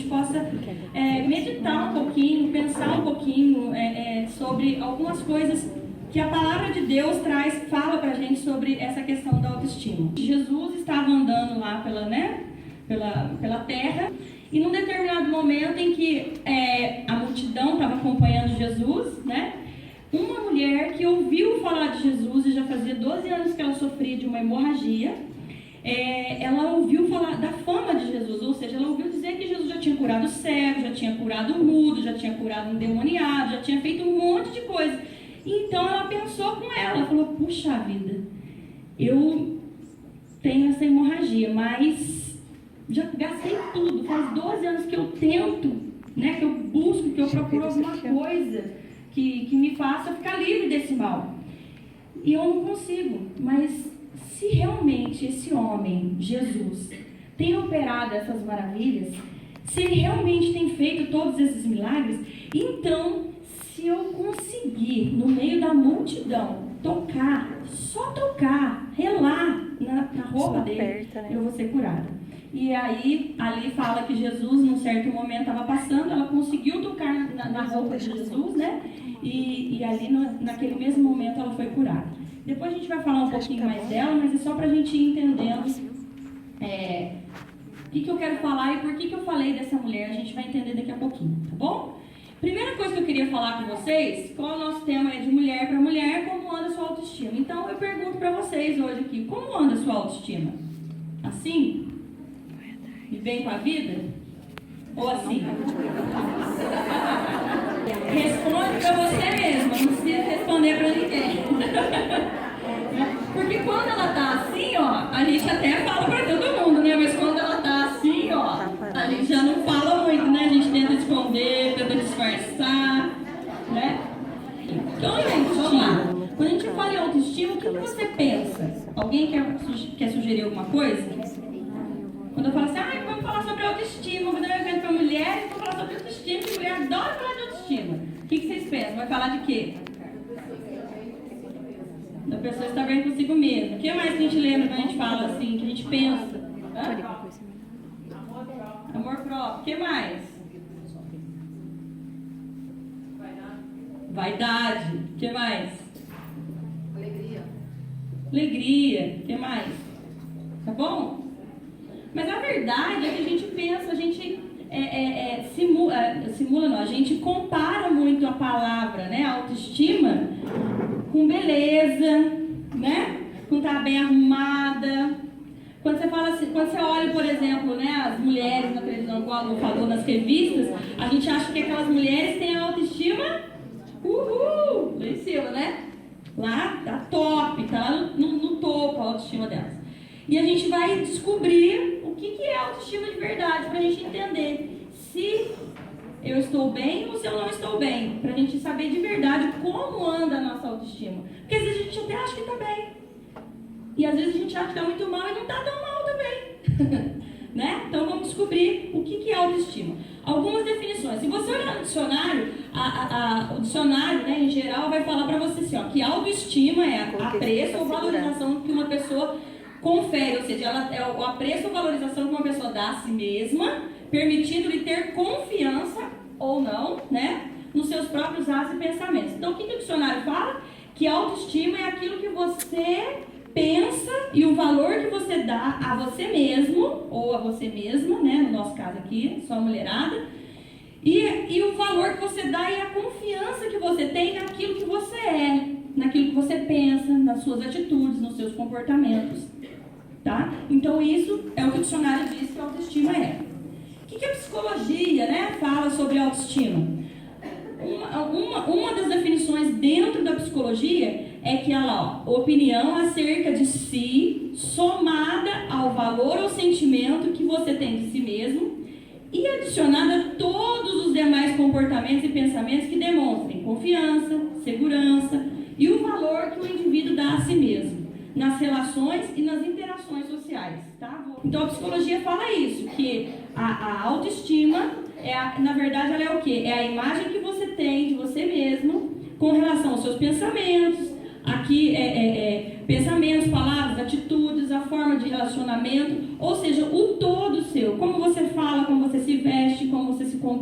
possa meditar um pouquinho, pensar um pouquinho sobre algumas coisas que a palavra de Deus fala pra gente sobre essa questão da autoestima. Jesus estava andando lá pela terra, e num determinado momento em que a multidão estava acompanhando Jesus, né? Uma mulher que ouviu falar de Jesus, e já fazia 12 anos que ela sofria de uma hemorragia, ela ouviu falar da fama de Jesus, ou seja, ela ouviu dizer que Jesus já tinha curado o cego, já tinha curado o mudo, já tinha curado um endemoniado, já tinha feito um monte de coisa. Então ela pensou com ela, falou, puxa vida, eu tenho essa hemorragia, mas já gastei tudo, faz 12 anos que eu tento, né, que eu busco, que eu procuro alguma coisa que me faça ficar livre desse mal. E eu não consigo, mas se realmente esse homem, Jesus, tem operado essas maravilhas, se ele realmente tem feito todos esses milagres, então, se eu conseguir, no meio da multidão, só tocar, relar na roupa dele, eu vou ser curada. E aí, ali fala que Jesus, num certo momento, estava passando, ela conseguiu tocar na roupa de Jesus, né? E ali, naquele mesmo momento, ela foi curada. Depois a gente vai falar um pouquinho mais dela, mas é só para a gente ir entendendo o que eu quero falar e por que eu falei dessa mulher. A gente vai entender daqui a pouquinho, tá bom? Primeira coisa que eu queria falar com vocês, qual é o nosso tema de mulher para mulher, como anda a sua autoestima. Então eu pergunto para vocês hoje aqui, como anda a sua autoestima? Assim? E bem com a vida? Ou assim? Responde para você mesma, não precisa responder para ninguém. Porque quando ela tá assim, ó, a gente até fala para todo mundo, né? Mas quando ela tá assim, ó, a gente já não fala muito, né? A gente tenta esconder, tenta disfarçar, né? Então, gente, vamos lá. Quando a gente fala em autoestima, o que você pensa? Alguém quer sugerir alguma coisa? Quando eu falo assim, vamos falar sobre autoestima, vou dar um evento para mulheres, vou falar sobre autoestima, que mulher adora falar de autoestima. O que vocês pensam? Vai falar de quê? Da pessoa estar bem consigo mesma. O que mais que a gente lembra quando a gente fala assim, que a gente pensa? Amor próprio. O que mais? Vaidade. O que mais? Alegria. O que mais? Tá bom? Mas a verdade é que a gente pensa, a gente a gente compara muito a palavra, né, autoestima, com beleza, né, com estar bem arrumada. Quando você fala assim, quando você olha, por exemplo, né, as mulheres na televisão, igual a Lu falou nas revistas, a gente acha que aquelas mulheres têm a autoestima, lá em cima, né? Lá, tá top, tá no topo a autoestima delas. E a gente vai descobrir o que é autoestima de verdade, pra gente entender se eu estou bem ou se eu não estou bem, pra gente saber de verdade como anda a nossa autoestima. Porque às vezes a gente até acha que tá bem, e às vezes a gente acha que tá muito mal e não tá tão mal também. Né? Então vamos descobrir o que é autoestima. Algumas definições. Se você olhar no dicionário, o dicionário, né, em geral, vai falar pra você assim, ó, que autoestima é a apreço ou valorização que uma pessoa confere, ou seja, ela é o apreço ou valorização que uma pessoa dá a si mesma, permitindo-lhe ter confiança ou não, né, nos seus próprios atos e pensamentos. Então, o que o dicionário fala? Que autoestima é aquilo que você pensa e o valor que você dá a você mesmo, ou a você mesma, né, no nosso caso aqui, só a mulherada, e o valor que você dá e a confiança que você tem naquilo que você é, naquilo que você pensa, nas suas atitudes, nos seus comportamentos. Tá? Então isso é o que o dicionário diz que a autoestima é. O que a psicologia, né, fala sobre autoestima? Uma das definições dentro da psicologia é que ela, opinião acerca de si, somada ao valor ou sentimento que você tem de si mesmo e adicionada a todos os demais comportamentos e pensamentos que demonstrem confiança, segurança e o valor que o indivíduo dá a si mesmo, nas relações e nas interações sociais, tá? Então a psicologia fala isso, que a autoestima, na verdade, ela é o quê? É a imagem que você tem de você mesmo com relação aos seus pensamentos, aqui pensamentos, palavras, atitudes, a forma de relacionamento, ou seja, o todo seu, como você fala, como você se veste, como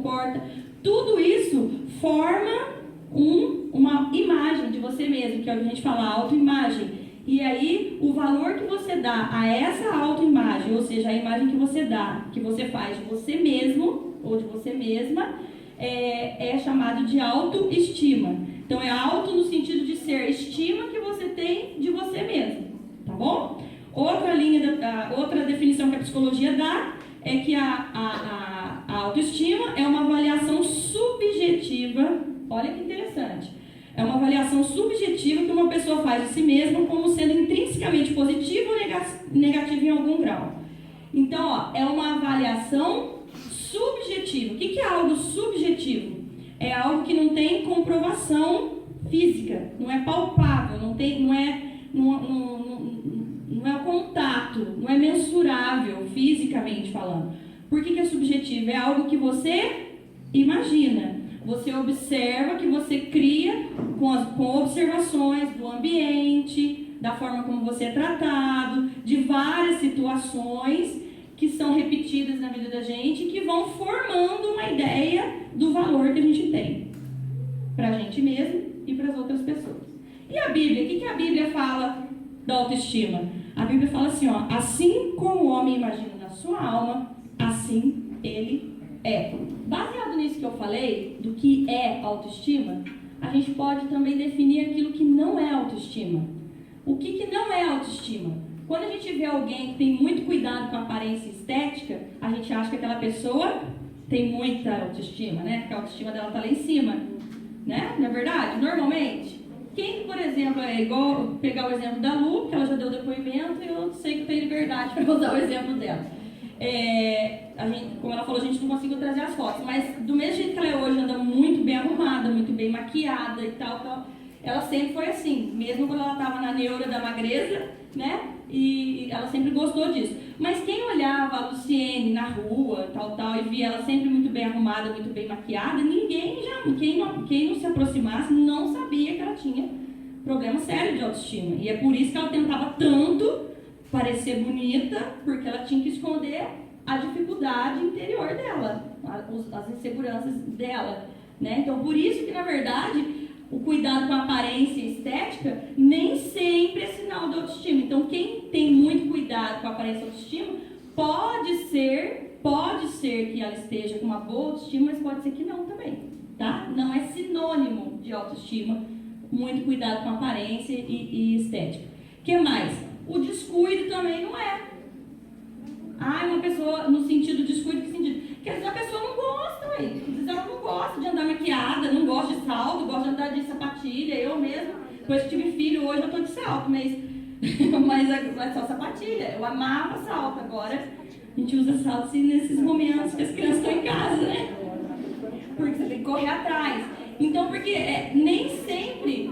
comporta. Tudo isso forma uma imagem de você mesmo, que é o que a gente fala, autoimagem. E aí, o valor que você dá a essa autoimagem, ou seja, a imagem que você dá, que você faz de você mesmo, ou de você mesma, é chamado de autoestima. Então, é auto no sentido de ser estima que você tem de você mesmo, tá bom? Outra definição que a psicologia dá é que a autoestima é uma avaliação subjetiva. Olha que interessante. É uma avaliação subjetiva que uma pessoa faz de si mesma como sendo intrinsecamente positiva ou negativa em algum grau. Então, é uma avaliação subjetiva. O que é algo subjetivo? É algo que não tem comprovação física, não é palpável, não é contato, não é mensurável fisicamente falando. Por que é subjetivo? É algo que você imagina. Você observa, que você cria com observações do ambiente, da forma como você é tratado, de várias situações que são repetidas na vida da gente, que vão formando uma ideia do valor que a gente tem para a gente mesmo e para as outras pessoas. E a Bíblia? O que a Bíblia fala da autoestima? A Bíblia fala assim, ó, assim como o homem imagina na sua alma, assim ele é. Baseado nisso que eu falei, do que é autoestima, a gente pode também definir aquilo que não é autoestima. O que não é autoestima? Quando a gente vê alguém que tem muito cuidado com a aparência estética, a gente acha que aquela pessoa tem muita autoestima, né? Porque a autoestima dela está lá em cima, né? Não é verdade? Normalmente. Quem, por exemplo, é igual pegar o exemplo da Lu, que ela já deu depoimento e eu sei que eu tenho liberdade para usar o exemplo dela. Como ela falou, a gente não conseguiu trazer as fotos, mas do mesmo jeito que ela é hoje, anda muito bem arrumada, muito bem maquiada e tal, ela sempre foi assim, mesmo quando ela estava na neura da magreza, né? E ela sempre gostou disso. Mas quem olhava a Luciene na rua, e via ela sempre muito bem arrumada, muito bem maquiada, quem não se aproximasse não sabia que ela tinha problema sério de autoestima. E é por isso que ela tentava tanto parecer bonita, porque ela tinha que esconder a dificuldade interior dela, as inseguranças dela, né? Então, por isso que, na verdade, o cuidado com a aparência estética nem sempre é sinal de autoestima. Então, quem tem muito cuidado com a aparência e autoestima, pode ser que ela esteja com uma boa autoestima, mas pode ser que não também, tá? Não é sinônimo de autoestima, muito cuidado com a aparência e estética. O que mais? O descuido também não é. Uma pessoa, no sentido descuido, que sentido? Porque às vezes a pessoa não gosta, às vezes ela não gosta de andar maquiada, não gosta de salto, gosta de andar de sapatilha. Eu mesma, depois que tive filho, hoje eu tô de salto, mas é só sapatilha. Eu amava salto, agora a gente usa salto assim, nesses momentos que as crianças estão em casa, né? Porque você tem que correr atrás. Então, porque nem sempre...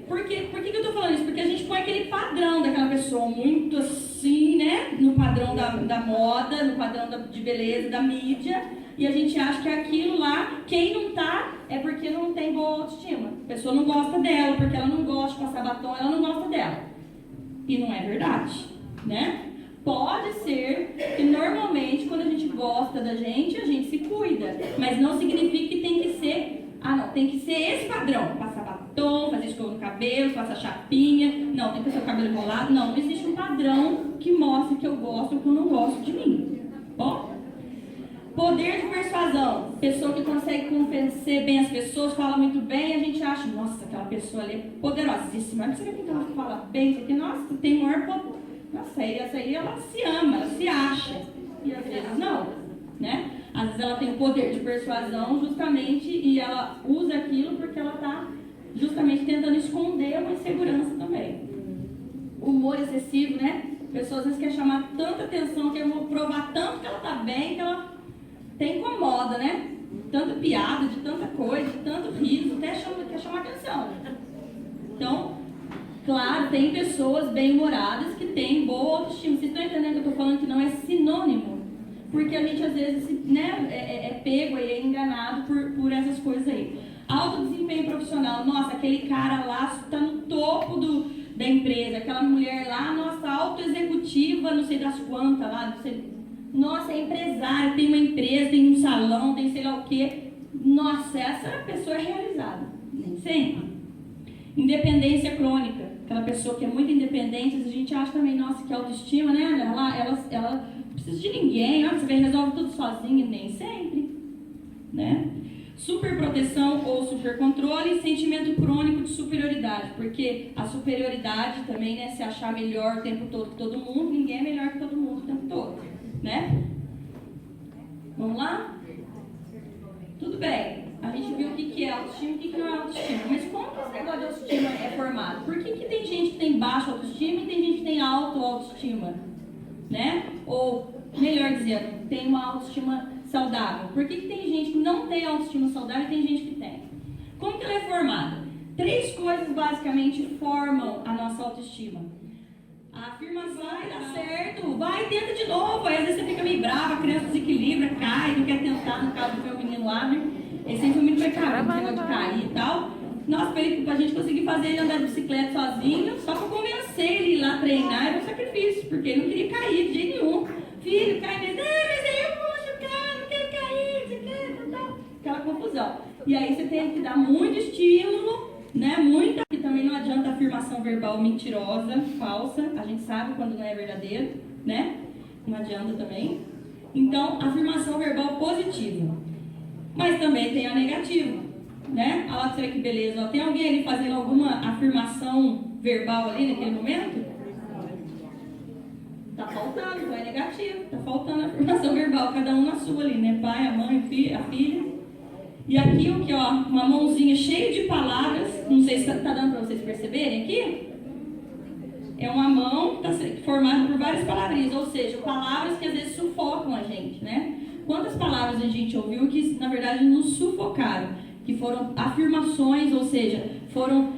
por que eu tô falando isso? Porque a gente põe aquele padrão daquela pessoa muito assim, né? No padrão da moda, no padrão de beleza, da mídia. E a gente acha que aquilo lá, quem não tá, é porque não tem boa autoestima. A pessoa não gosta dela, porque ela não gosta de passar batom, ela não gosta dela. E não é verdade, né? Pode ser que normalmente, quando a gente gosta da gente, a gente se cuida. Mas não significa que tem que ser... tem que ser esse padrão. Passar batom, fazer escova no cabelo, passar chapinha. Não, tem que ter o cabelo enrolado. Não existe um padrão que mostre que eu gosto ou que eu não gosto de mim. Bom? Poder de persuasão. Pessoa que consegue convencer bem as pessoas, fala muito bem, e a gente acha, nossa, aquela pessoa ali é poderosíssima. Mas você vê que ela fala bem, porque, nossa, tem maior poder. Nossa, essa aí ela se ama, ela se acha. E às vezes não, né? Às vezes ela tem o poder de persuasão justamente e ela usa aquilo porque ela está justamente tentando esconder uma insegurança também. Humor excessivo, né? Pessoas às vezes querem chamar tanta atenção, querem provar tanto que ela está bem, que ela até incomoda, né? Tanta piada, de tanta coisa, de tanto riso, até quer chamar atenção. Então, claro, tem pessoas bem-humoradas que têm boa autoestima. Vocês estão entendendo que eu estou falando que não é sinônimo? Porque a gente às vezes, né, é pego e é enganado por essas coisas aí. Alto desempenho profissional. Nossa, aquele cara lá está no topo da empresa. Aquela mulher lá, nossa, auto-executiva, não sei das quantas lá, Nossa, é empresário, tem uma empresa, tem um salão, tem sei lá o quê. Nossa, essa pessoa é realizada. Nem sempre. Independência crônica. Aquela pessoa que é muito independente, a gente acha também, nossa, que autoestima, né? Ela não precisa de ninguém, ó, você resolve tudo sozinho, nem sempre. Né? Superproteção ou supercontrole e sentimento crônico de superioridade, porque a superioridade também, né, se achar melhor o tempo todo que todo mundo, ninguém é melhor que todo mundo o tempo todo, né? Vamos lá? Tudo bem, a gente viu o que é autoestima e o que não é autoestima, mas como que esse negócio de autoestima é formado? Por que tem gente que tem baixa autoestima e tem gente que tem alta autoestima, né? Ou, melhor dizendo, tem uma autoestima saudável. Por que tem gente que não tem autoestima saudável e tem gente que tem? Como que ela é formada? 3 coisas basicamente formam a nossa autoestima. A afirmação, vai dar certo, vai, tenta de novo. Aí às vezes você fica meio brava, a criança desequilibra, cai, não quer tentar, no caso do meu menino lá, né? Ele sempre foi muito pecado, não de cair e tal. Nossa, pra gente conseguir fazer ele andar de bicicleta sozinho, só pra convencer ele ir lá treinar, era um sacrifício, porque ele não queria cair de jeito nenhum. Filho, cai mesmo, mas aí eu vou machucar, não quero cair, você quer, tal. Aquela confusão. E aí você tem que dar muito estímulo, né? Muita, que também não adianta afirmação verbal mentirosa, falsa, a gente sabe quando não é verdadeiro, né? Não adianta também. Então, afirmação verbal positiva. Mas também tem a negativa, né? Olha lá pra você ver que beleza. Ó, tem alguém ali fazendo alguma afirmação verbal ali naquele momento? Tá faltando, então é negativo. Tá faltando a afirmação verbal, cada um na sua ali, né? Pai, a mãe, a filha. E aqui o que, ó, uma mãozinha cheia de palavras. Não sei se tá dando para vocês perceberem aqui. É uma mão que está formada por várias palavrinhas, ou seja, palavras que às vezes sufocam a gente, né? Quantas palavras a gente ouviu que na verdade nos sufocaram? Que foram afirmações, ou seja, foram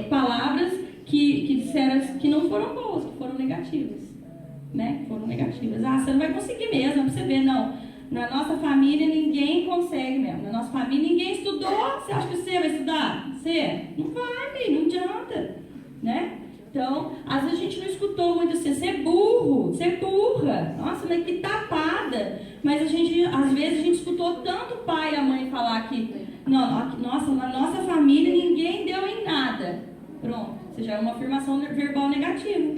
palavras que disseram que não foram boas, que foram negativas, né? Que foram negativas. Ah, você não vai conseguir mesmo, pra você ver, não. Na nossa família ninguém consegue mesmo. Na nossa família ninguém estudou. Você acha que você vai estudar? Você? Não vai, filho, não adianta, né? Então, às vezes a gente não escutou muito assim, você é burro, você é burra. Nossa, mas que tapada. Mas às vezes a gente escutou tanto o pai e a mãe falar que, não, nossa, na nossa família ninguém deu em nada. Pronto, isso já é uma afirmação verbal negativa.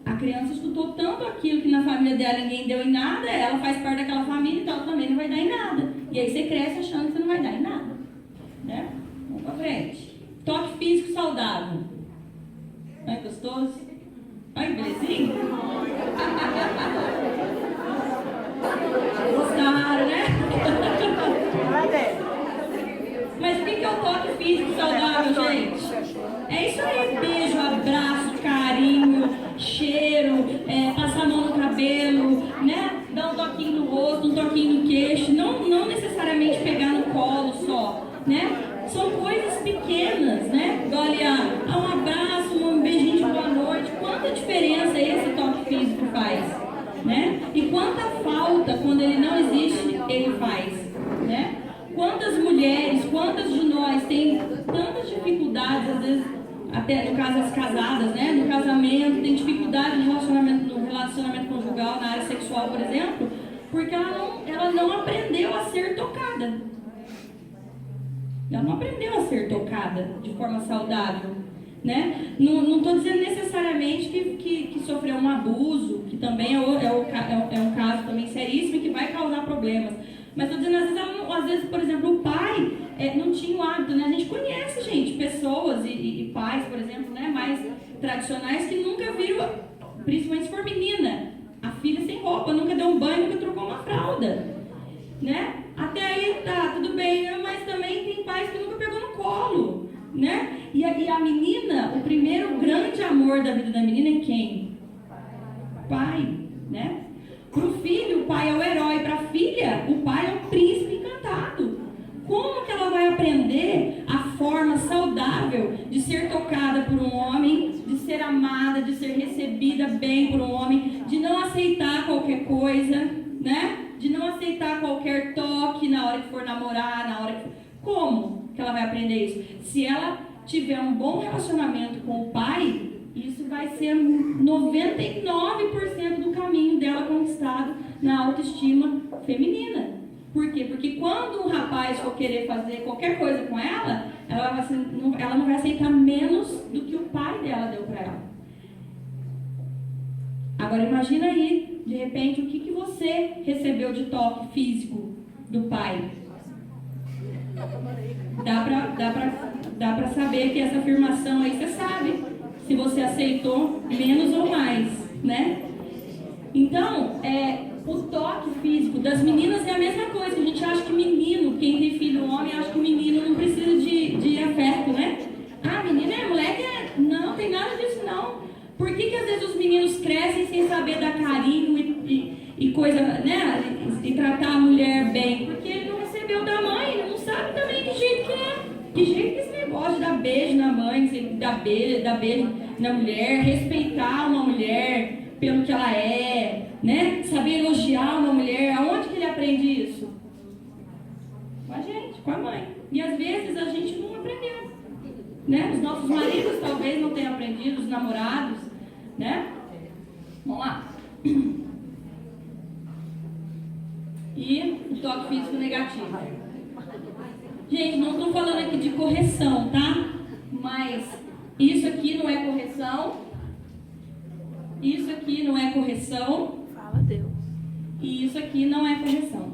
A criança escutou tanto aquilo que na família dela ninguém deu em nada, ela faz parte daquela família, então ela também não vai dar em nada. E aí você cresce achando que você não vai dar em nada, né? Vamos pra frente. Toque físico saudável. Ai, gostoso? Ai, belezinha? Gostaram, né? Mas o que é o toque físico saudável, gente? É isso aí, beijo, abraço, carinho, cheiro, passar a mão no cabelo, né? Dar um toquinho no rosto, um toquinho no queixo, não necessariamente pegar no colo só, né? São coisas pequenas, né? Igual ali, um abraço, um beijinho de boa noite. Quanta diferença esse toque físico faz, né? E quanta falta, quando ele não existe, ele faz, né? Quantas mulheres, quantas de nós têm tantas dificuldades, às vezes, até no caso as casadas, né? No casamento, tem dificuldade no relacionamento conjugal, na área sexual, por exemplo, porque ela não aprendeu a ser tocada. Ela não aprendeu a ser tocada de forma saudável, né? Não estou dizendo necessariamente que sofreu um abuso, que também é um caso também seríssimo e que vai causar problemas. Mas estou dizendo, às vezes, por exemplo, o pai não tinha o hábito, né? A gente conhece, gente, pessoas e pais, por exemplo, né, mais tradicionais que nunca viram, principalmente se for menina, a filha sem roupa, nunca deu um banho, nunca trocou uma fralda, né? Até aí tá, tudo bem, né? Mas também tem pais que nunca pegou no colo, né? E a menina, o primeiro grande amor da vida da menina é quem? Pai, né? Pro filho, o pai é o herói. Pra filha, o pai é o príncipe encantado. Como que ela vai aprender a forma saudável de ser tocada por um homem, de ser amada, de ser recebida bem por um homem, de não aceitar qualquer coisa, né? De não aceitar qualquer toque na hora que for namorar, na hora que... Como que ela vai aprender isso? Se ela tiver um bom relacionamento com o pai, isso vai ser 99% do caminho dela conquistado na autoestima feminina. Por quê? Porque quando um rapaz for querer fazer qualquer coisa com ela, ela não vai aceitar menos do que o pai dela deu para ela. Agora imagina aí, de repente, o que você recebeu de toque físico do pai. Dá pra saber que essa afirmação aí você sabe se você aceitou menos ou mais, né? Então, o toque físico das meninas é a mesma coisa. A gente acha que menino, quem tem filho homem, acha que menino não precisa de afeto, né? Ah, menina é moleque, não tem nada disso não. Por que às vezes os meninos crescem sem saber dar carinho e coisa, né? E tratar a mulher bem? Porque ele não recebeu da mãe, ele não sabe também que jeito que é. Que jeito que esse negócio de dar beijo na mãe, dar beijo na mulher, respeitar uma mulher pelo que ela é, né? Saber elogiar uma mulher. Aonde que ele aprende isso? Com a gente, com a mãe. E às vezes a gente não aprendeu, né? Os nossos maridos talvez não tenham aprendido, os namorados, né? Vamos lá. E o toque físico negativo. Gente, não estou falando aqui de correção, tá? Mas isso aqui não é correção. Isso aqui não é correção. Fala Deus. E isso aqui não é correção.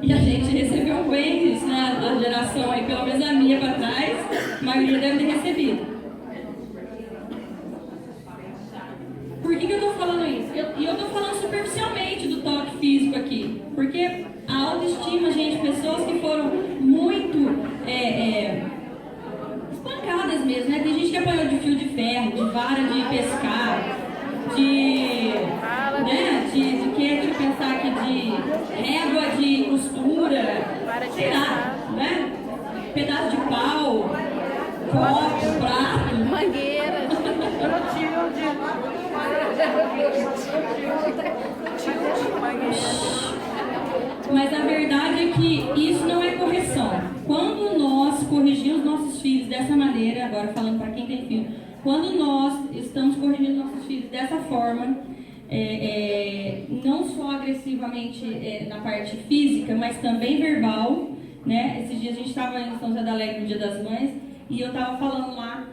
E a gente recebeu bem isso, né? A geração aí, pelo menos a minha para trás, a maioria deve ter recebido. Por que eu estou falando isso? E eu estou falando superficialmente do toque físico aqui. Porque a autoestima, gente, pessoas que foram muito espancadas mesmo, né? Tem gente que apanhou de fio de ferro, de vara de pescar, de que, deixa eu pensar aqui, de régua de costura, sei lá, né? Pedaço de pau, copo, prato, mangueira, Mas a verdade é que isso não é correção. Quando nós corrigimos nossos filhos dessa maneira, agora falando para quem tem filho, quando nós estamos corrigindo nossos filhos dessa forma, não só agressivamente na parte física, mas também verbal, né? Esses dias a gente estava em São José da Alegre no Dia das Mães e eu estava falando lá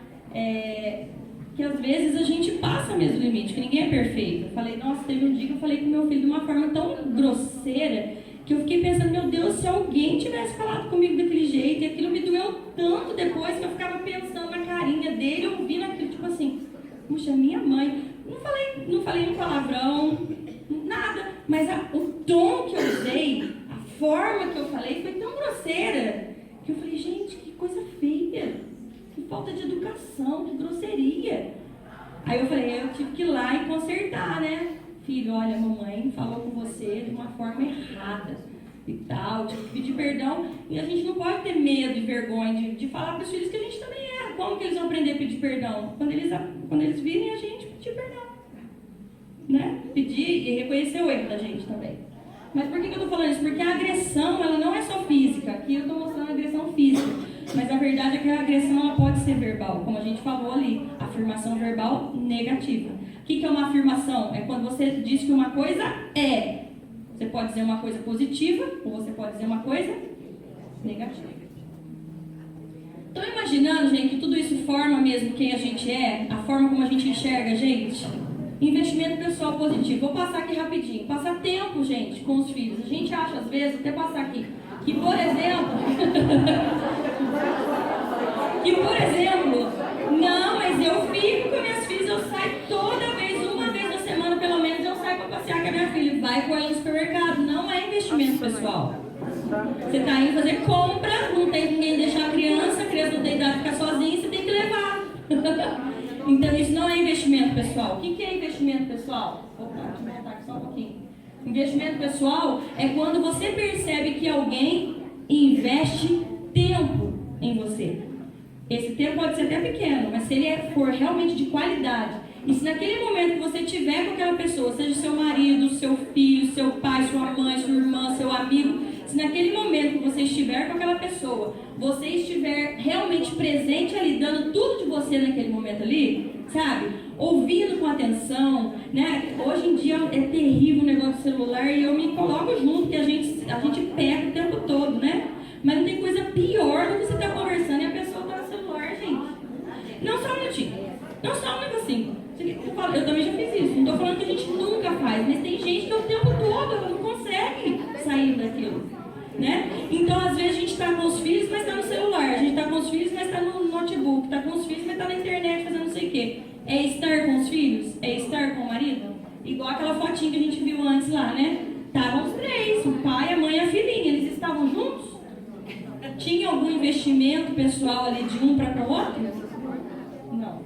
que às vezes a gente passa mesmo o limite, que ninguém é perfeito. Eu falei, nossa, teve um dia que eu falei com meu filho de uma forma tão grosseira que eu fiquei pensando, meu Deus, se alguém tivesse falado comigo daquele jeito, e aquilo me doeu tanto depois que eu ficava pensando na carinha dele, ouvindo aquilo, tipo assim, puxa, minha mãe, não falei um palavrão, nada, mas o tom que eu usei, a forma que eu falei foi tão grosseira, que eu falei, gente, que coisa feia. Que falta de educação, que grosseria. Aí eu falei, eu tive que ir lá e consertar, né? Filho, olha, a mamãe falou com você de uma forma errada e tal, tive que pedir perdão. E a gente não pode ter medo e vergonha de falar para os filhos que a gente também erra. Como que eles vão aprender a pedir perdão? Quando eles virem a gente pedir perdão. Né? Pedir e reconhecer o erro da gente também. Mas por que eu estou falando isso? Porque a agressão, ela não é só física. Aqui eu estou mostrando a agressão física. Mas a verdade é que a agressão ela pode ser verbal, como a gente falou ali, afirmação verbal negativa. O que é uma afirmação? É quando você diz que uma coisa é. Você pode dizer uma coisa positiva ou você pode dizer uma coisa negativa. Estão imaginando, gente, que tudo isso forma mesmo quem a gente é? A forma como a gente enxerga a gente? Investimento pessoal positivo. Vou passar aqui rapidinho. Passar tempo, gente, com os filhos. A gente acha, às vezes, até passar aqui, que, por exemplo, não, mas eu fico com minhas filhas, eu saio toda vez, uma vez na semana, pelo menos, eu saio para passear com a minha filha. Vai com ela no supermercado. Não é investimento pessoal. Você está indo fazer compra, não tem ninguém deixar a criança não tem idade de ficar sozinha, você tem que levar. Então, isso não é investimento pessoal. O que é investimento pessoal? Opa, deixa eu voltar aqui só um pouquinho. Investimento pessoal é quando você percebe que alguém investe tempo em você. Esse tempo pode ser até pequeno, mas se ele for realmente de qualidade, e se naquele momento que você tiver com aquela pessoa, seja seu marido, seu filho, seu pai, sua mãe, sua irmã, seu amigo, Se naquele momento que você estiver com aquela pessoa, você estiver realmente presente ali, dando tudo de você naquele momento ali, sabe? Ouvindo com atenção, né? Hoje em dia é terrível o negócio do celular e eu me coloco junto, que a gente pega o tempo todo, né? Mas não tem coisa pior do que você estar conversando e a pessoa tá no celular, gente. Não só um minutinho, não só um negocinho. Eu também já fiz isso, não tô falando que a gente nunca faz, mas tem gente que o tempo todo ela não consegue sair daquilo, né? Então, às vezes a gente tá com os filhos, mas tá no celular, a gente tá com os filhos, mas tá no notebook, tá com os filhos, mas tá na internet fazendo não sei o quê. É estar com os filhos? É estar com o marido? Igual aquela fotinha que a gente viu antes lá, né? Estavam os três, o pai, a mãe e a filhinha, eles estavam juntos? Tinha algum investimento pessoal ali de um para o outro? Não.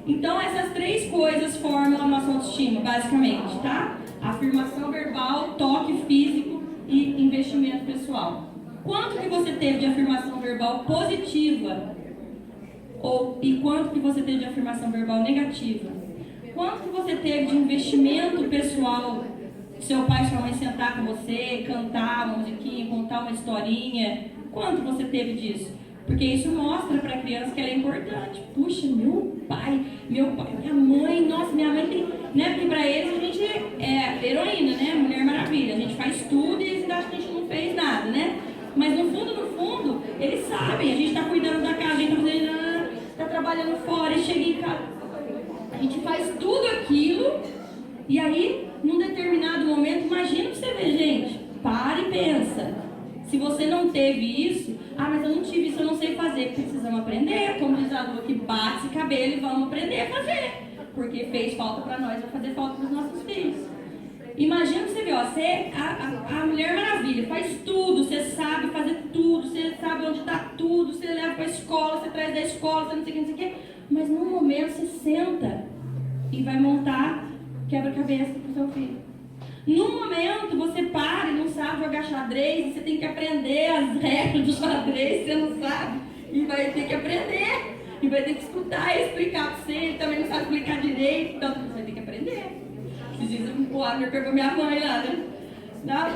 Então essas três coisas formam a nossa autoestima, basicamente, tá? Afirmação verbal, toque físico e investimento pessoal. Quanto que você teve de afirmação verbal positiva? E quanto que você teve de afirmação verbal negativa? Quanto que você teve de investimento pessoal? Seu pai e sua mãe sentar com você, cantar uma musiquinha, contar uma historinha. Quanto você teve disso? Porque isso mostra para a criança que ela é importante. Puxa, meu pai, minha mãe, nossa, minha mãe tem... Né? Porque para eles a gente é heroína, né? Mulher Maravilha. A gente faz tudo e eles acham que a gente não fez nada, né? Mas no fundo, eles sabem. A gente está cuidando da casa, a gente está trabalhando fora, e chega em casa. A gente faz tudo aquilo e aí, num determinado momento, imagina pra você ver, gente. Para e pensa. Se você não teve isso, mas eu não tive isso, eu não sei fazer. Precisamos aprender, como diz a Lu, que bate esse cabelo e vamos aprender a fazer. Porque fez falta para nós, vai fazer falta para os nossos filhos. Imagina você ver, você a Mulher Maravilha, faz tudo, você sabe fazer tudo, você sabe onde está tudo, você leva para a escola, você traz da escola, você não sei o que, não sei o que. Mas num momento você senta e vai montar quebra-cabeça para o seu filho. Num momento você para e não sabe jogar xadrez, e você tem que aprender as regras do xadrez, você não sabe, e vai ter que aprender, e vai ter que escutar e explicar para você, ele também não sabe explicar direito, então você vai ter que aprender. Esses dias eu pegou minha mãe lá, né?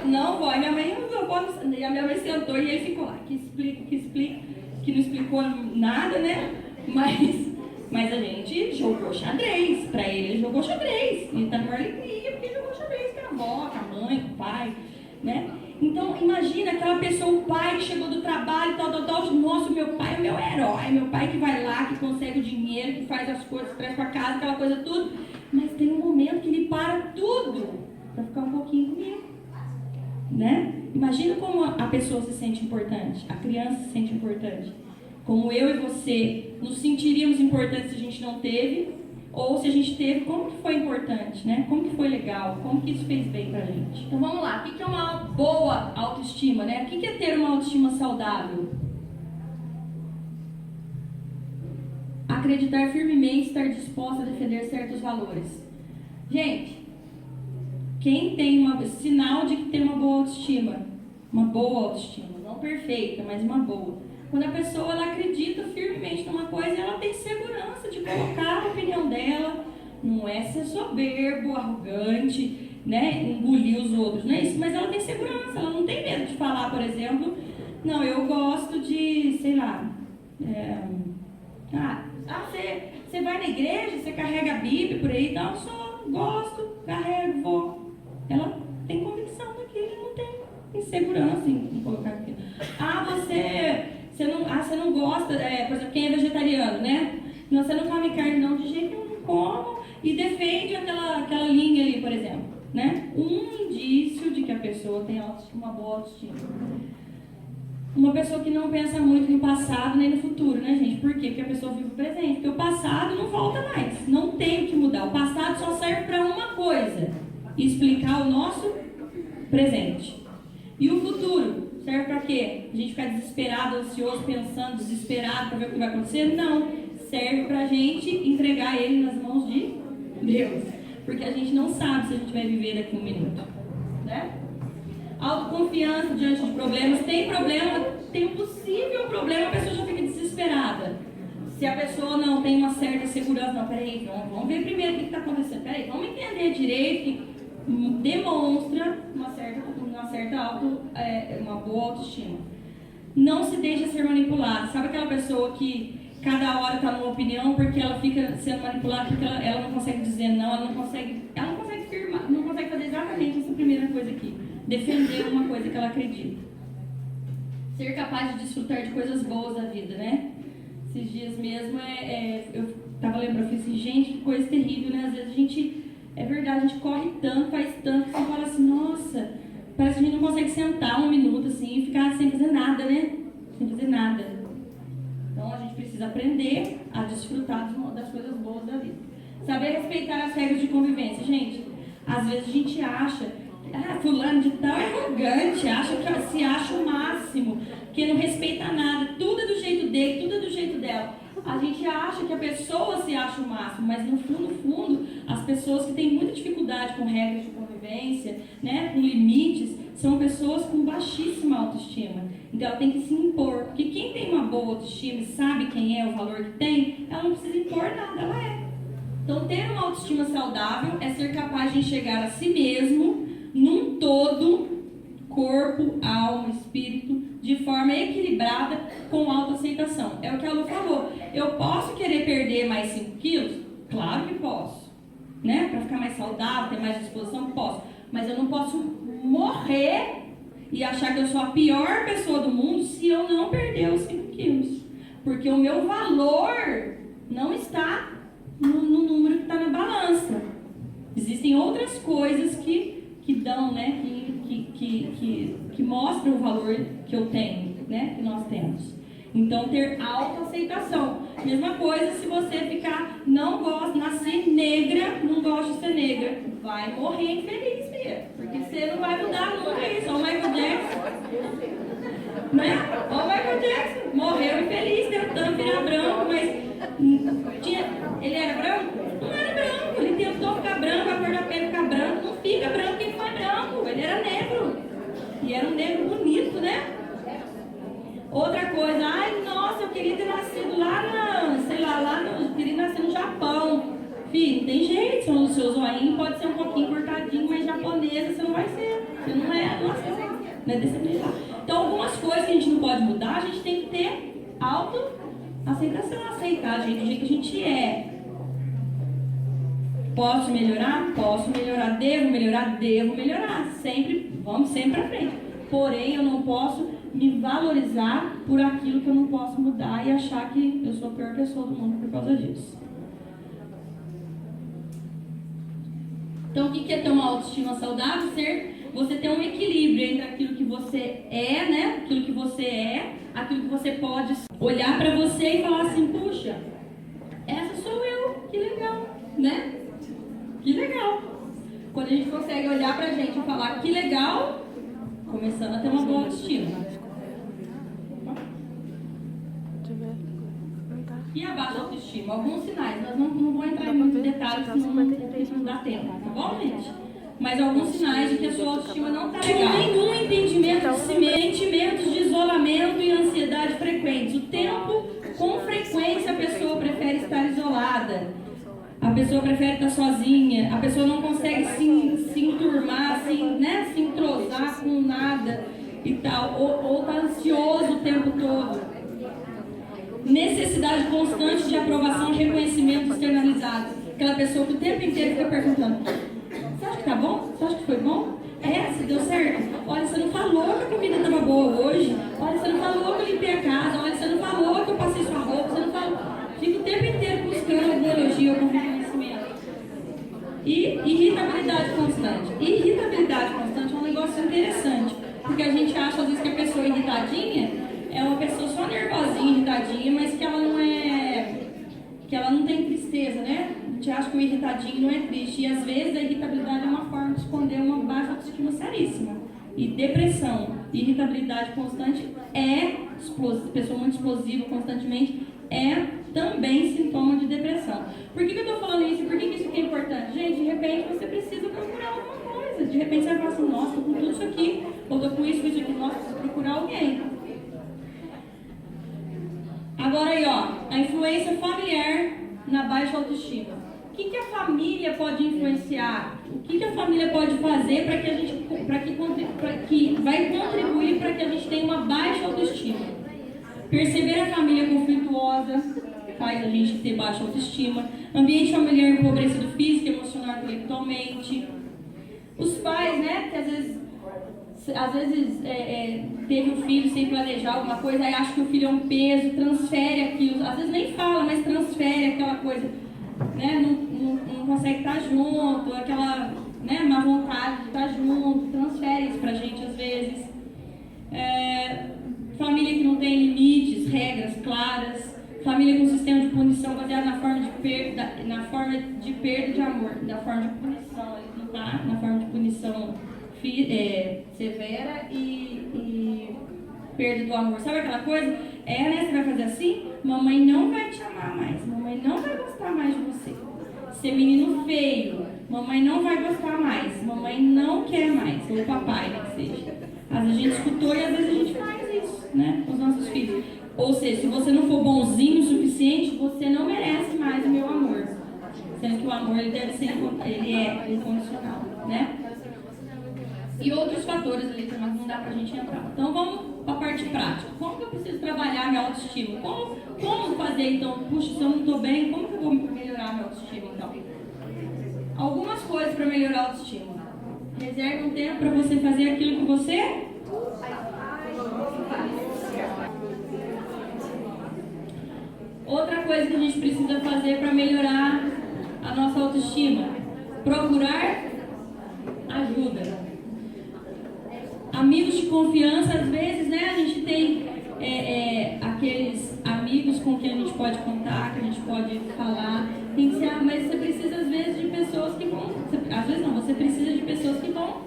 Não, vó, minha mãe não, e a minha mãe sentou e ele ficou lá, que explica, que não explicou nada, né? Mas a gente jogou xadrez, pra ele jogou xadrez, ele tá com alegria porque jogou xadrez com a avó, com a mãe, com o pai, né? Então imagina aquela pessoa, o pai que chegou do trabalho, tal, nossa, meu pai é meu herói, meu pai que vai lá, que consegue o dinheiro, que faz as coisas, traz pra casa, aquela coisa tudo, mas tem um momento que ele para tudo pra ficar um pouquinho comigo, né? Imagina como a pessoa se sente importante, a criança se sente importante. Como eu e você nos sentiríamos importantes se a gente não teve, ou se a gente teve, como que foi importante, né? Como que foi legal, como que isso fez bem pra gente. Então vamos lá, o que é uma boa autoestima, né? O que é ter uma autoestima saudável? Acreditar firmemente, estar disposta a defender certos valores. Gente, quem tem sinal de que tem uma boa autoestima, não perfeita, mas uma boa. Quando a pessoa ela acredita firmemente numa coisa, ela tem segurança de colocar a opinião dela, não é ser soberbo, arrogante, né, engolir os outros, não é isso, mas ela tem segurança, ela não tem medo de falar, por exemplo, não, eu gosto de, sei lá, você vai na igreja, você carrega a Bíblia por aí, não, só gosto, carrego, vou. Ela tem convicção daquilo, não tem insegurança em colocar aquilo. Você não gosta, por exemplo, quem é vegetariano, né? Não, você não come carne não, de jeito nenhum, não como, e defende aquela linha ali, por exemplo, né? Um indício de que a pessoa tem uma boa autoestima. Uma pessoa que não pensa muito no passado nem no futuro, né, gente? Por quê? Porque a pessoa vive o presente, porque o passado não volta mais, não tem o que mudar. O passado só serve para uma coisa, explicar o nosso presente. E o futuro? Serve para quê? A gente ficar desesperado, ansioso, pensando, desesperado para ver o que vai acontecer? Não. Serve para a gente entregar ele nas mãos de Deus. Porque a gente não sabe se a gente vai viver daqui a um minuto. Né? Autoconfiança diante de problemas. Tem problema, tem um possível problema, a pessoa já fica desesperada. Se a pessoa não tem uma certa segurança, não, peraí, vamos ver primeiro o que está acontecendo. Peraí, vamos entender direito. demonstra uma boa autoestima. Não se deixa ser manipulado. Sabe aquela pessoa que cada hora está numa opinião porque ela fica sendo manipulada, porque ela não consegue dizer não, ela não consegue firmar, não consegue fazer exatamente essa primeira coisa aqui, defender uma coisa que ela acredita. Ser capaz de desfrutar de coisas boas da vida, né? Esses dias mesmo eu estava lembrando, eu falei assim, gente, que coisa terrível, né? Às vezes a gente, é verdade, a gente corre tanto, faz tanto, que você fala assim, nossa, parece que a gente não consegue sentar um minuto assim e ficar sem fazer nada, né? Sem fazer nada. Então a gente precisa aprender a desfrutar das coisas boas da vida. Saber respeitar as regras de convivência. Gente, às vezes a gente acha, fulano de tal é arrogante, se acha o máximo, que não respeita nada, tudo é do jeito dele, tudo é do jeito dela. A gente acha que a pessoa se acha o máximo, mas no fundo, as pessoas que têm muita dificuldade com regras de convivência, né, com limites, são pessoas com baixíssima autoestima. Então ela tem que se impor, porque quem tem uma boa autoestima e sabe quem é, o valor que tem, ela não precisa impor nada, ela é. Então ter uma autoestima saudável é ser capaz de enxergar a si mesmo num todo, corpo, alma, espírito, de forma equilibrada, com autoaceitação. É o que a Lu falou. Eu posso querer perder mais 5 quilos? Claro que posso. Né? Para ficar mais saudável, ter mais disposição, posso. Mas eu não posso morrer e achar que eu sou a pior pessoa do mundo se eu não perder os 5 quilos. Porque o meu valor não está no número que está na balança. Existem outras coisas que dão, né? Que mostram o valor que eu tenho, né? Que nós temos. Então, ter autoaceitação. Mesma coisa se você ficar, não gosta, nascer negra, não gosta de ser negra. Vai morrer infeliz, filha. Porque você não vai mudar nunca isso. Olha o Michael Jackson. Né? Olha o Michael Jackson. Morreu infeliz, tentando virar branco, mas... Ele era branco? Não era branco. Ele tentou ficar branco, a cor da pele ficar branco. Não fica branco quem não é branco. Ele era negro. E era um negro bonito, né? Outra coisa, ai, nossa, eu queria ter nascido eu queria nascer no Japão. Filho, não tem jeito, o seu zoinho pode ser um pouquinho cortadinho, mas japonesa você não vai ser. Você não é, não é descendente lá. Então, algumas coisas que a gente não pode mudar, a gente tem que ter autoaceitação, aceitar a gente do jeito que a gente é. Posso melhorar? Posso melhorar. Devo melhorar? Devo melhorar. Vamos sempre pra frente. Porém, eu não posso me valorizar por aquilo que eu não posso mudar e achar que eu sou a pior pessoa do mundo por causa disso. Então, o que é ter uma autoestima saudável? Você ter um equilíbrio entre aquilo que você é, né? Aquilo que você pode olhar para você e falar assim, puxa, essa sou eu, que legal, né? Que legal. Quando a gente consegue olhar pra gente e falar que legal, começando a ter uma boa autoestima. E a baixa autoestima? Alguns sinais. Nós não vamos entrar em detalhes, senão não dá tempo, tá bom, gente? Mas alguns sinais de que a sua autoestima não está legal. Nenhum entendimento de si mesmo, sentimentos de isolamento e ansiedade frequentes. O tempo, com frequência, a pessoa prefere estar isolada. A pessoa prefere estar sozinha. A pessoa não consegue se enturmar, se entrosar com nada e tal. Ou está ansioso o tempo todo. Necessidade constante de aprovação e reconhecimento externalizado. Aquela pessoa que o tempo inteiro fica perguntando: você acha que tá bom? Você acha que foi bom? Se deu certo? Olha, você não falou que a comida estava boa hoje. Olha, você não falou que eu limpei a casa. Olha, você não falou que eu passei sua roupa. Você não falou. Fica o tempo inteiro buscando algum elogio, algum reconhecimento. E irritabilidade constante. Irritabilidade constante é um negócio interessante. Porque a gente acha às vezes que a pessoa irritadinha é uma pessoa só nervosinha, irritadinha, mas que ela não é... que ela não tem tristeza, né? A gente acha que o irritadinho não é triste. E às vezes a irritabilidade é uma forma de esconder uma baixa autoestima seríssima. E depressão, irritabilidade constante pessoa muito explosiva constantemente, também sintoma de depressão. Por que eu estou falando isso? Por que isso aqui é importante? Gente, de repente você precisa procurar alguma coisa. De repente você vai falar assim, nossa, estou com tudo isso aqui, ou estou com isso aqui, nossa, preciso procurar alguém. Agora aí, ó, a influência familiar na baixa autoestima. que a família pode influenciar? O que a família pode fazer para que vai contribuir para que a gente tenha uma baixa autoestima? Perceber a família conflituosa faz a gente ter baixa autoestima. Ambiente familiar empobrecido física, emocional e intelectualmente. Os pais, né, que às vezes teve um filho sem planejar alguma coisa, aí acha que o filho é um peso, transfere aquilo, às vezes nem fala, mas transfere aquela coisa, né, não consegue estar junto, aquela, né, má vontade de estar junto, transfere isso pra gente às vezes. Família que não tem limites, regras claras, família com sistema de punição baseado na forma de perda de amor, na forma de punição, não tá? Na forma de punição severa e perda do amor. Sabe aquela coisa? Né? Você vai fazer assim, mamãe não vai te amar mais, mamãe não vai gostar mais de você. Ser menino feio, mamãe não vai gostar mais, mamãe não quer mais, ou papai, né, que seja. Às vezes a gente escutou e às vezes a gente faz isso, né, com os nossos filhos. Ou seja, se você não for bonzinho o suficiente, você não merece mais o meu amor. Sendo que o amor ele é incondicional, né? E outros fatores ali também não dá pra gente entrar. Então vamos para a parte prática. Como que eu preciso trabalhar minha autoestima? Como fazer então? Puxa, se eu não estou bem, como que eu vou melhorar minha autoestima então? Algumas coisas para melhorar a autoestima. Reserve um tempo para você fazer aquilo que você Outra coisa que a gente precisa fazer para melhorar a nossa autoestima: procurar ajuda. Amigos de confiança, às vezes, né? A gente tem aqueles amigos com quem a gente pode contar, que a gente pode falar. Tem que ser, mas você precisa, às vezes, de pessoas que vão. Às vezes não, você precisa de pessoas que vão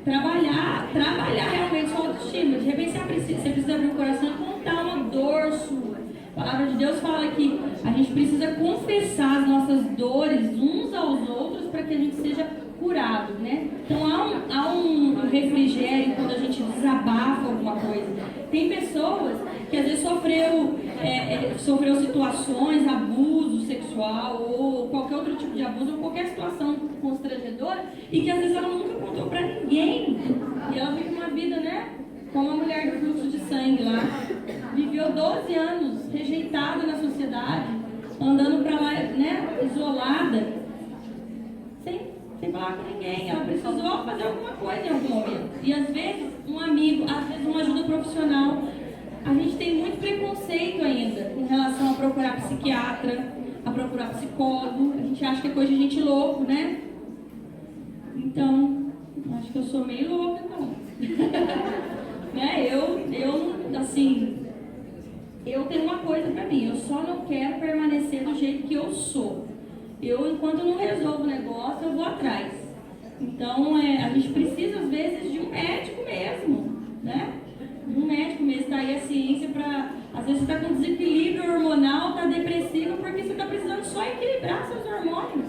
trabalhar realmente sua autoestima. De repente você precisa abrir o coração e contar uma dor sua. A palavra de Deus fala que a gente precisa confessar as nossas dores uns aos outros para que a gente seja curado, né? Então há um refrigério quando a gente desabafa alguma coisa. Tem pessoas que às vezes sofreu situações, abuso sexual ou qualquer outro tipo de abuso ou qualquer situação constrangedora e que às vezes ela nunca contou pra ninguém. E ela vive uma vida, né? Como a mulher do fluxo de sangue lá. Viveu 12 anos rejeitada na sociedade, andando pra lá, né? Isolada, sem falar com ninguém. Ela precisou fazer alguma coisa em algum momento. E às vezes um amigo, às vezes uma ajuda profissional. A gente tem muito preconceito ainda em relação a procurar psiquiatra, a procurar psicólogo. A gente acha que é coisa de gente louco, né? Então, acho que eu sou meio louca, então. Né? Eu tenho uma coisa pra mim, eu só não quero permanecer do jeito que eu sou. Enquanto eu não resolvo o negócio, eu vou atrás. Então, a gente precisa, às vezes, de um médico mesmo, né? Um médico mesmo, tá aí a ciência pra... Às vezes você tá com desequilíbrio hormonal, tá depressivo, porque você tá precisando só equilibrar seus hormônios.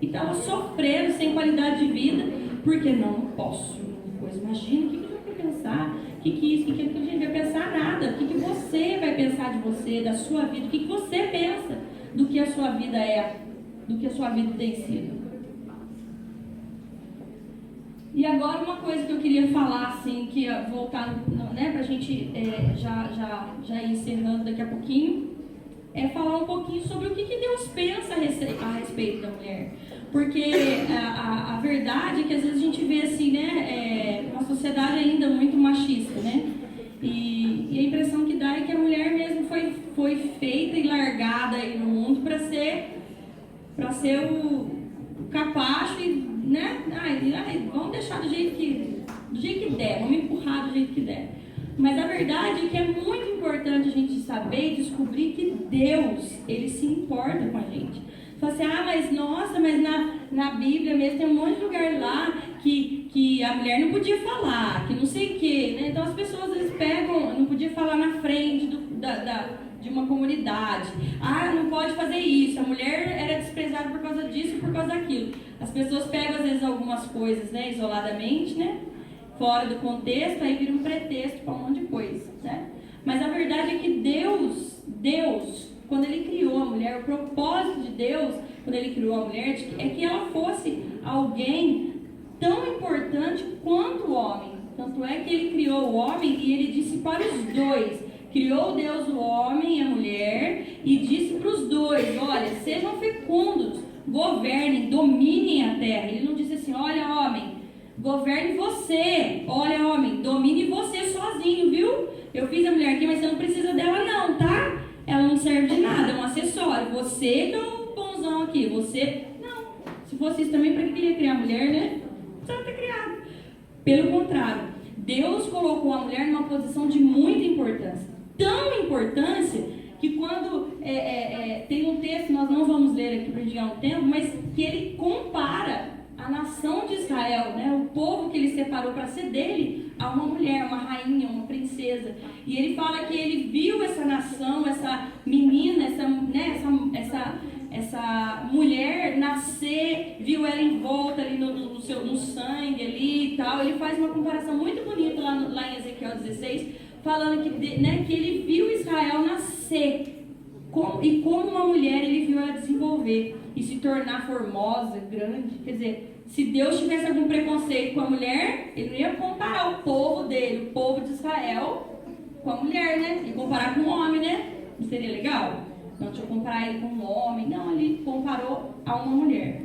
E tava sofrendo, sem qualidade de vida, porque não posso. Pois imagina, o que eu vou pensar? O que isso, o que aquilo? A gente vai pensar nada. O que você vai pensar de você, da sua vida? O que você pensa do que a sua vida é, do que a sua vida tem sido? E agora uma coisa que eu queria falar, assim, que ia voltar, né, pra gente já ir encerrando daqui a pouquinho, é falar um pouquinho sobre o que Deus pensa a respeito da mulher. Porque a verdade é que às vezes a gente vê assim, né, uma sociedade ainda muito machista, né? E a impressão que dá é que a mulher mesmo foi feita e largada aí no mundo para ser o capacho e, né? Vamos deixar do jeito que der, vamos empurrar do jeito que der. Mas a verdade é que é muito importante a gente saber e descobrir que Deus, Ele se importa com a gente. Fala assim, mas na Bíblia mesmo tem um monte de lugar lá que a mulher não podia falar, que não sei o quê, né? Então as pessoas às vezes não podia falar na frente de uma comunidade. Não pode fazer isso, a mulher era desprezada por causa disso e por causa daquilo. As pessoas pegam às vezes algumas coisas, né, isoladamente, né? Fora do contexto, aí vira um pretexto para um monte de coisa, né? Mas a verdade é que Deus quando Ele criou a mulher, o propósito de Deus, quando Ele criou a mulher, é que ela fosse alguém tão importante quanto o homem. Tanto é que Ele criou o homem e Ele disse para os dois. Criou Deus o homem e a mulher e disse para os dois, olha, sejam fecundos, governem, dominem a terra. Ele não disse assim, olha homem, governe você, olha homem, domine você sozinho, viu? Eu fiz a mulher aqui, mas você não precisa dela não, tá? Ela não serve de nada, é um acessório. Você que é o bonzão aqui, você... Não, se fosse isso também, para que ele ia criar a mulher, né? Não precisava ter criado. Pelo contrário, Deus colocou a mulher numa posição de muita importância. Tão importância que quando tem um texto, nós não vamos ler aqui para ganhar um tempo, mas que ele compara a nação de Israel, né, o povo que ele separou para ser dele, a uma mulher, uma rainha, uma princesa. E ele fala que ele viu essa nação, essa menina, essa mulher nascer, viu ela envolta ali no sangue ali e tal. Ele faz uma comparação muito bonita lá em Ezequiel 16, falando que ele viu Israel nascer e como uma mulher ele viu ela desenvolver e se tornar formosa, grande. Quer dizer, se Deus tivesse algum preconceito com a mulher, ele não ia comparar o povo dele, o povo de Israel, com a mulher, né? Ia comparar com o homem, né? Não seria legal? Não, deixa eu comparar ele com um homem. Não, ele comparou a uma mulher.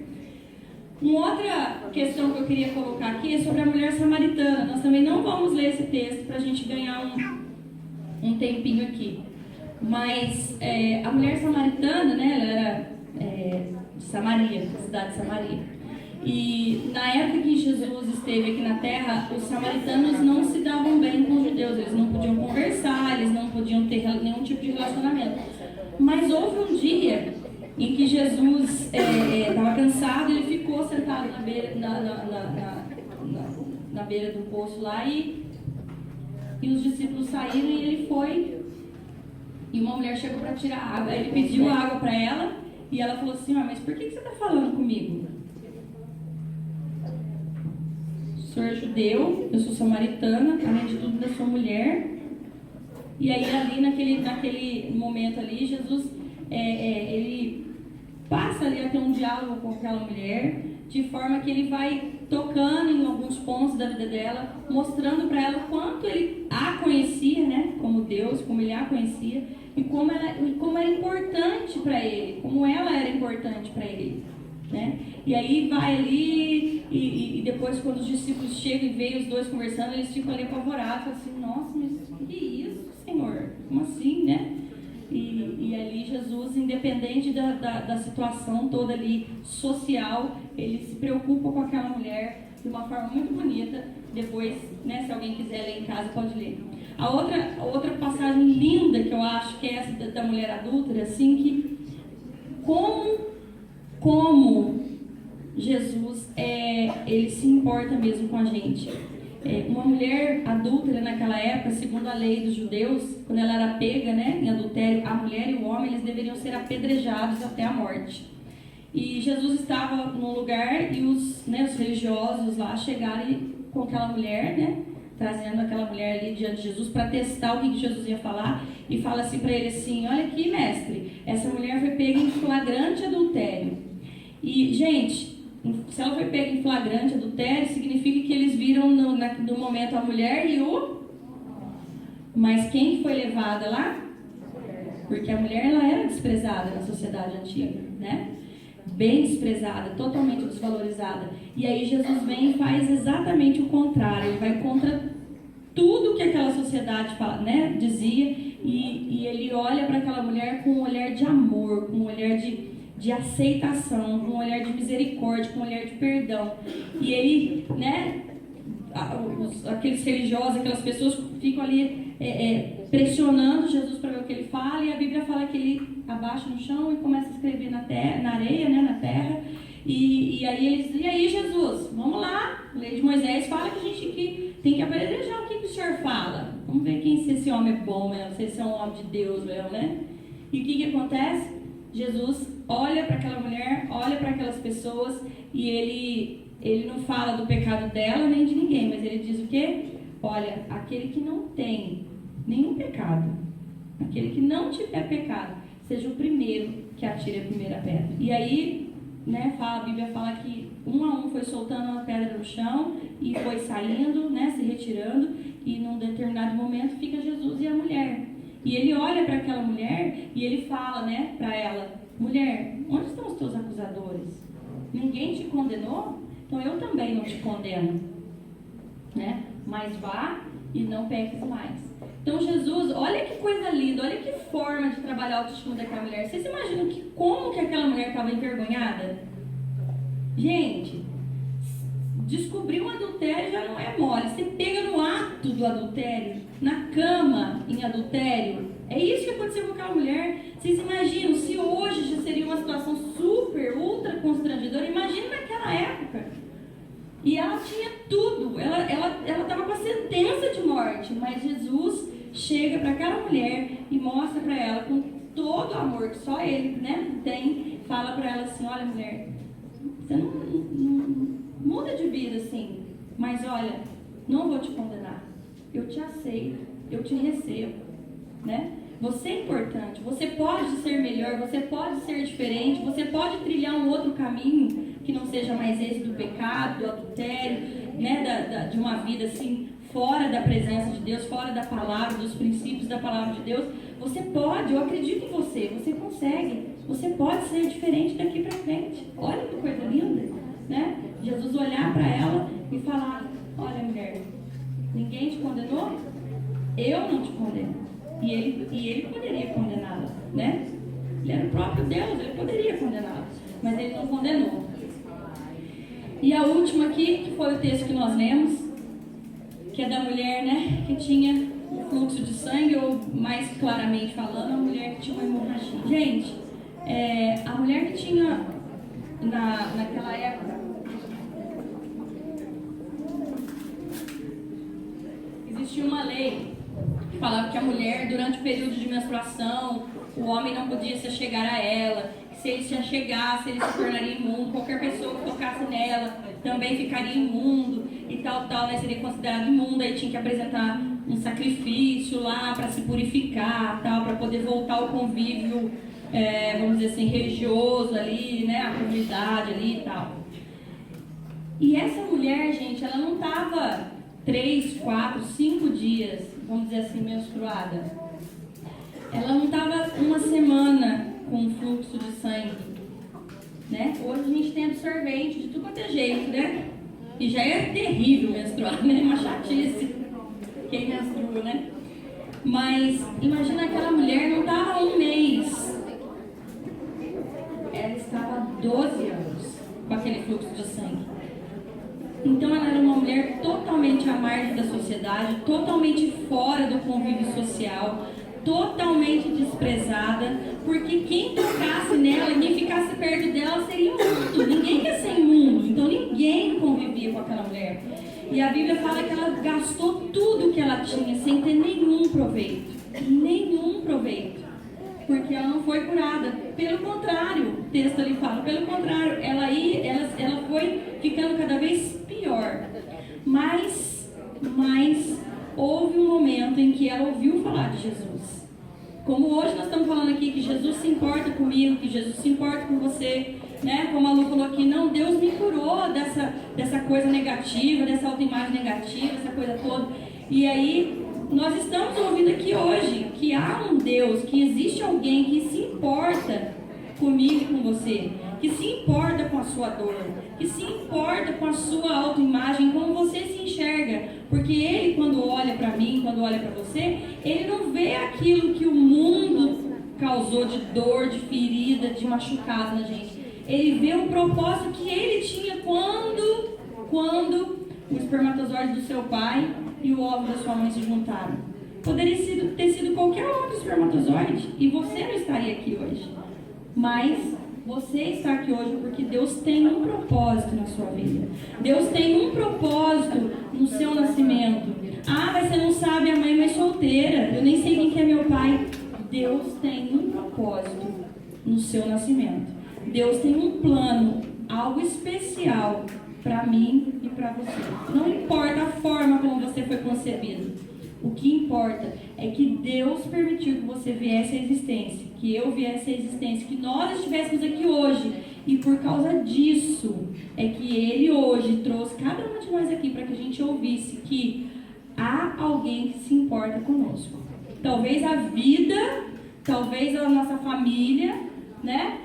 Uma outra questão que eu queria colocar aqui é sobre a mulher samaritana. Nós também não vamos ler esse texto para a gente ganhar um tempinho aqui. Mas a mulher samaritana, né, ela era de Samaria, da cidade de Samaria. E na época que Jesus esteve aqui na terra, os samaritanos não se davam bem com os judeus. Eles não podiam conversar, eles não podiam ter nenhum tipo de relacionamento. Mas houve um dia em que Jesus estava cansado, ele ficou sentado na beira, na beira do poço lá e os discípulos saíram e ele foi. E uma mulher chegou para tirar água, ele pediu água para ela e ela falou assim, mas por que você está falando comigo? O senhor é judeu, eu sou samaritana, além de tudo eu sou mulher. E aí ali naquele momento ali, Jesus ele passa ali a ter um diálogo com aquela mulher, de forma que ele vai tocando em alguns pontos da vida dela, mostrando para ela o quanto ele a conhecia, né, como Deus, como ele a conhecia, e como era importante para ele, como ela era importante para ele, né? E aí vai ali, e depois quando os discípulos chegam e veem os dois conversando, eles ficam ali apavorados, assim, nossa, mas o que é isso, Senhor? Como assim, né? E ali Jesus, independente da situação toda ali social, ele se preocupa com aquela mulher de uma forma muito bonita. Depois, né, se alguém quiser ler em casa, pode ler. A outra passagem linda que eu acho que é essa da mulher adúltera, assim, que como Jesus ele se importa mesmo com a gente. Uma mulher adúltera naquela época, segundo a lei dos judeus, quando ela era pega, né, em adultério, a mulher e o homem eles deveriam ser apedrejados até a morte. E Jesus estava num lugar e os religiosos lá chegaram com aquela mulher, né, trazendo aquela mulher ali diante de Jesus para testar o que Jesus ia falar, e fala assim para ele assim, olha aqui, mestre, essa mulher foi pega em flagrante adultério. E, gente, se ela foi pega em flagrante adultério, significa que eles viram no momento a mulher e o... Mas quem foi levada lá? Porque a mulher ela era desprezada na sociedade antiga, né? Bem desprezada, totalmente desvalorizada. E aí Jesus vem e faz exatamente o contrário. Ele vai contra tudo que aquela sociedade fala, né, dizia, e ele olha para aquela mulher com um olhar de amor, com um olhar de aceitação, com um olhar de misericórdia, com um olhar de perdão. E ele, né, aqueles religiosos, aquelas pessoas ficam ali pressionando Jesus para ver o que ele fala, e a Bíblia fala que ele abaixa no chão e começa a escrever na areia, né, na terra, e aí eles, e aí Jesus, vamos lá, a lei de Moisés fala que a gente tem que apedrejar. O que o senhor fala? Vamos ver se esse homem é bom mesmo, se esse é um homem de Deus mesmo, né? E o que acontece? Jesus olha para aquela mulher, olha para aquelas pessoas, e ele não fala do pecado dela nem de ninguém, mas ele diz o quê? Olha, aquele que não tem nenhum pecado, aquele que não tiver pecado, seja o primeiro que atire a primeira pedra. E aí, né, a Bíblia fala que um a um foi soltando a pedra no chão e foi saindo, né, se retirando, e num determinado momento fica Jesus e a mulher. E ele olha para aquela mulher e ele fala, né, para ela: mulher, onde estão os teus acusadores? Ninguém te condenou? Então eu também não te condeno, né? Mas vá e não peques mais. Então Jesus, olha que coisa linda, olha que forma de trabalhar a autoestima daquela mulher. Vocês imaginam como que aquela mulher estava envergonhada? Gente, descobrir um adultério já não é mole. Você pega no ato do adultério, na cama em adultério. É isso que aconteceu com aquela mulher. Vocês imaginam, se hoje já seria uma situação super, ultra constrangedora, imagina naquela época. E ela tinha tudo, ela estava com a sentença de morte, mas Jesus chega para aquela mulher e mostra para ela, com todo o amor que só ele, né, tem, fala para ela assim: olha, mulher, você não muda de vida assim, mas olha, não vou te condenar, eu te aceito, eu te recebo, né? Você é importante, você pode ser melhor, você pode ser diferente, você pode trilhar um outro caminho que não seja mais esse do pecado, do adultério, né, de uma vida assim, fora da presença de Deus, fora da palavra, dos princípios da palavra de Deus. Você pode, eu acredito em você, você consegue, você pode ser diferente daqui para frente. Olha que coisa linda, né? Jesus olhar para ela e falar: olha, mulher, ninguém te condenou? Eu não te condeno. E ele poderia condená-la, né? Ele era o próprio Deus, ele poderia condená-la, mas ele não condenou. E a última aqui, que foi o texto que nós lemos, que é da mulher, né, que tinha um fluxo de sangue, ou mais claramente falando, a mulher que tinha uma hemorragia. Gente, a mulher que tinha, naquela época, existia uma lei que falava que a mulher, durante o período de menstruação, o homem não podia se chegar a ela, que se ele se chegasse, ele se tornaria imundo, qualquer pessoa que tocasse nela também ficaria imundo e tal, né, seria considerado imundo, aí tinha que apresentar um sacrifício lá para se purificar, tal, para poder voltar ao convívio, vamos dizer assim, religioso ali, né, a comunidade ali e tal. E essa mulher, gente, ela não estava 3, 4, 5 dias, vamos dizer assim, menstruada. Ela não estava uma semana com fluxo de sangue, né? Hoje a gente tem absorvente de tudo quanto é jeito, né? E já é terrível menstruar, né? Uma chatice quem menstrua, né? Mas imagina, aquela mulher não estava um mês, ela estava 12 anos com aquele fluxo de sangue. Então ela era uma mulher totalmente à margem da sociedade, totalmente fora do convívio social, totalmente desprezada, porque quem tocasse nela e quem ficasse perto dela seria imundo. Ninguém quer ser imundo, então ninguém convivia com aquela mulher. E a Bíblia fala que ela gastou tudo que ela tinha sem ter nenhum proveito, porque ela não foi curada. Pelo contrário, o texto ali fala, pelo contrário, ela foi ficando cada vez pior. Mas houve um momento em que ela ouviu falar de Jesus. Como hoje nós estamos falando aqui que Jesus se importa comigo, que Jesus se importa com você, né? Como a Lu falou aqui, não, Deus me curou dessa coisa negativa, dessa autoimagem negativa, essa coisa toda. E aí nós estamos ouvindo aqui hoje que há um Deus, que existe alguém que se importa comigo e com você, que se importa com a sua dor, que se importa com a sua autoimagem, como você se enxerga. Porque Ele, quando olha para mim, quando olha para você, Ele não vê aquilo que o mundo causou de dor, de ferida, de machucado na gente. Ele vê o propósito que Ele tinha quando o espermatozoide do seu pai e o óvulo da sua mãe se juntaram. Poderia ter sido qualquer outro espermatozoide e você não estaria aqui hoje. Mas você está aqui hoje porque Deus tem um propósito na sua vida. Deus tem um propósito no seu nascimento. Ah, mas você não sabe, a mãe é mais solteira, eu nem sei quem que é meu pai. Deus tem um propósito no seu nascimento. Deus tem um plano, algo especial para mim e para você. Não importa a forma como você foi concebido. O que importa é que Deus permitiu que você viesse à existência, que eu viesse à existência, que nós estivéssemos aqui hoje. E por causa disso é que Ele hoje trouxe cada um de nós aqui para que a gente ouvisse que há alguém que se importa conosco. Talvez a vida, talvez a nossa família, né?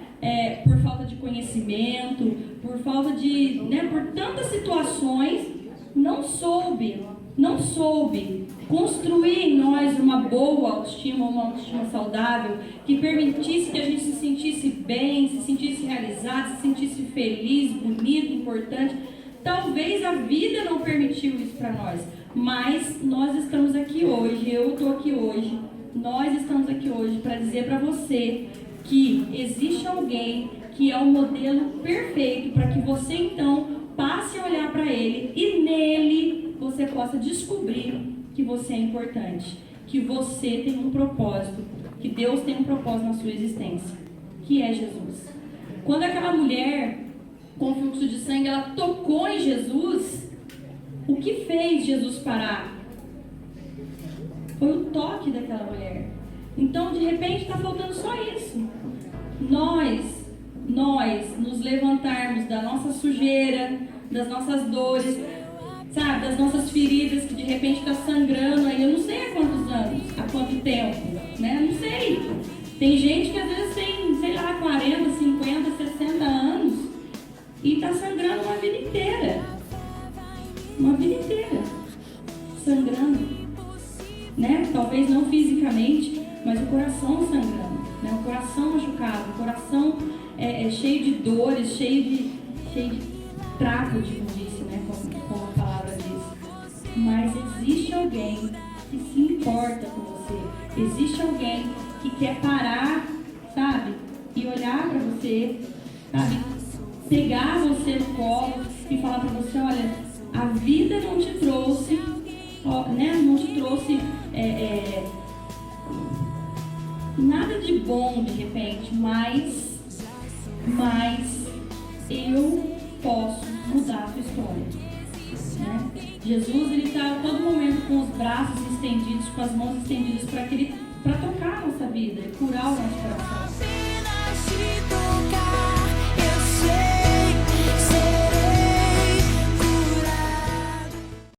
Por falta de conhecimento, por falta de, né? Por tantas situações, não soube construir em nós uma boa autoestima, uma autoestima saudável, que permitisse que a gente se sentisse bem, se sentisse realizado, se sentisse feliz, bonito, importante. Talvez a vida não permitiu isso para nós, mas nós estamos aqui hoje, eu estou aqui hoje, nós estamos aqui hoje para dizer para você que existe alguém que é um modelo perfeito para que você então passe a olhar para ele e nele você possa descobrir que você é importante, que você tem um propósito, que Deus tem um propósito na sua existência, que é Jesus. Quando aquela mulher com fluxo de sangue, ela tocou em Jesus, o que fez Jesus parar? Foi o toque daquela mulher. Então, de repente, está faltando só isso. Nós nos levantarmos da nossa sujeira, das nossas dores, sabe, das nossas feridas que de repente está sangrando aí, eu não sei há quantos anos, há quanto tempo, né? Não sei. Tem gente que às vezes tem, sei lá, 40, 50, 60 anos e está sangrando uma vida inteira. Uma vida inteira. Sangrando. Né? Talvez não fisicamente, mas o coração sangrando. Né? O coração machucado, o coração cheio de dores, cheio de trapo de imundícia, né? Como a palavra diz. Mas existe alguém que se importa com você. Existe alguém que quer parar, sabe? E olhar para você, sabe? Pegar você no colo e falar para você, olha, a vida não te trouxe, né? Não te trouxe nada de bom de repente, mas eu posso mudar a sua história, né? Jesus, ele está a todo momento com os braços estendidos, com as mãos estendidas para tocar a nossa vida e curar o nosso coração.